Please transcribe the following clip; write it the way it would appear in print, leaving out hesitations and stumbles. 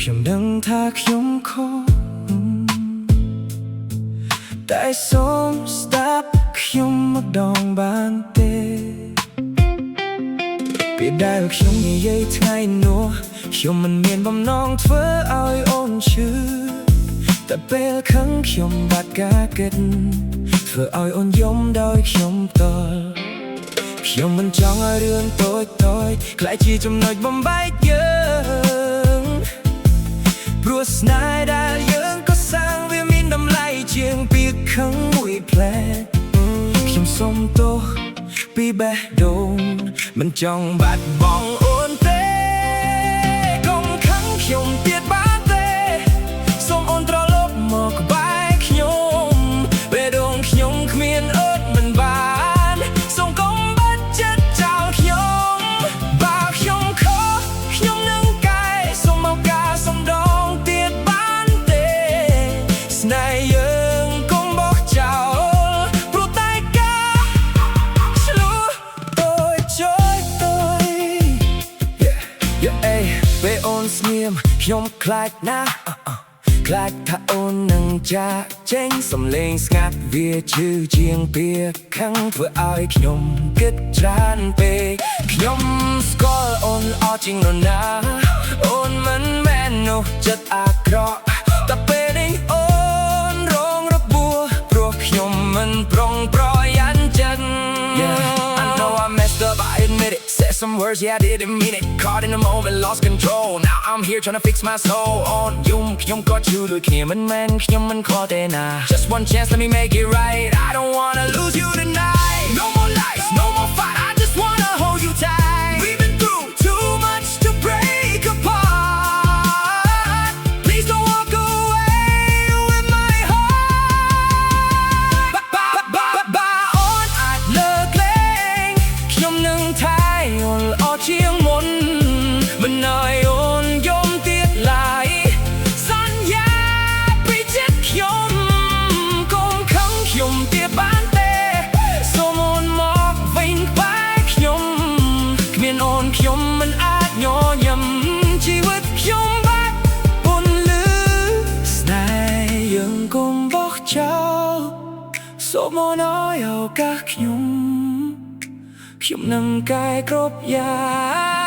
ខ្ញុំដឹងថាខ្ញុំខុសតែសូមស្ដាប់ខ្ញុំម្ដងបានទេពេលដែលខ្ញុំនិយាយថ្ងៃនោះខ្ញុំមិនមានបំណងធ្វើឲ្យអូនឈឺតែពេលខឹងខ្ញុំបាត់ការគិតធ្វើឲ្យអូនយំដោយខ្ញុំផ្ទាល់ខ្ញុំមិនចង់ឲ្យរឿងតូចក្លាយជាចំណុចបំបែកយើងព្រោះស្នេហ៍ដែលយើងក៏សាងវាមានតម្លៃជាងពាក្យខឹងមួយផ្លែខ្ញុំសុំទោសពីបេះដូងមិនចង់បាត់បង់អូនទេកុំខឹងខ្ញុំទៀតបានទេសូមអូនត្រឡប់មកក្បែរខ្ញុំបេះដូងខ្ញុំគ្មានអូនមិនបានសូមកុំបាត់ចិត្តចោលខ្ញុំបើខ្ញុំខុសខ្ញុំនឹងកែសូមមកការសំដងទៀតបានទេស្នេហ៍យើងកុំបោះចោលព្រោះតែការឆ្លុះតូចពេលអូនស្ងៀមខ្ញុំខ្លាចណាស់ខ្លាចថាអូននឹងចាកចេញសំឡេងស្ងាត់វាឈឺជាងពាក្យខឹងធ្វើឲ្យខ្ញុំគិតច្រើនពេកខ្ញុំស្គាល់អូនល្អជាងនរណាអូនមិនមែននោះចិត្តអាក្រក់តែពេលនេះអូនរងរបួសព្រោះខ្ញុំមិនប្រុងប្រយ័ត្នចិត្ត I know I messed up, I admit it. Said some words, yeah, I didn't mean it. Caught in the moment, lost control. Now I'm here trying to fix my soul. On you, ខ្ញុំក៏ជឿដូចគ្នាមិនមែនខ្ញុំមិនខកទេណា Just one chance, let me make it right. I don't wanna lose you tonight. No more lies, no more fight. I just wanna hold you tight. We've been through too much to break apart. Please don't walk away with my heart. Bye on, I look like ខ្ញុំនឹងថែអូនល្អជាងមុនមិនឲ្យអូនយំទៀតឡើយសន្យាពីចិត្តខ្ញុំកុំខឹងខ្ញុំទៀតបានទេសូមអូនមកវិញក្បែរខ្ញុំគ្មានអូនខ្ញុំមិនអាចញញឹមជីវិតខ្ញុំបាត់ពន្លឺស្នេហ៍យើងកុំបោះចោលសូមអូនឲ្យឱកាសខ្ញុំនឹងកែគ្រប់យ៉ាង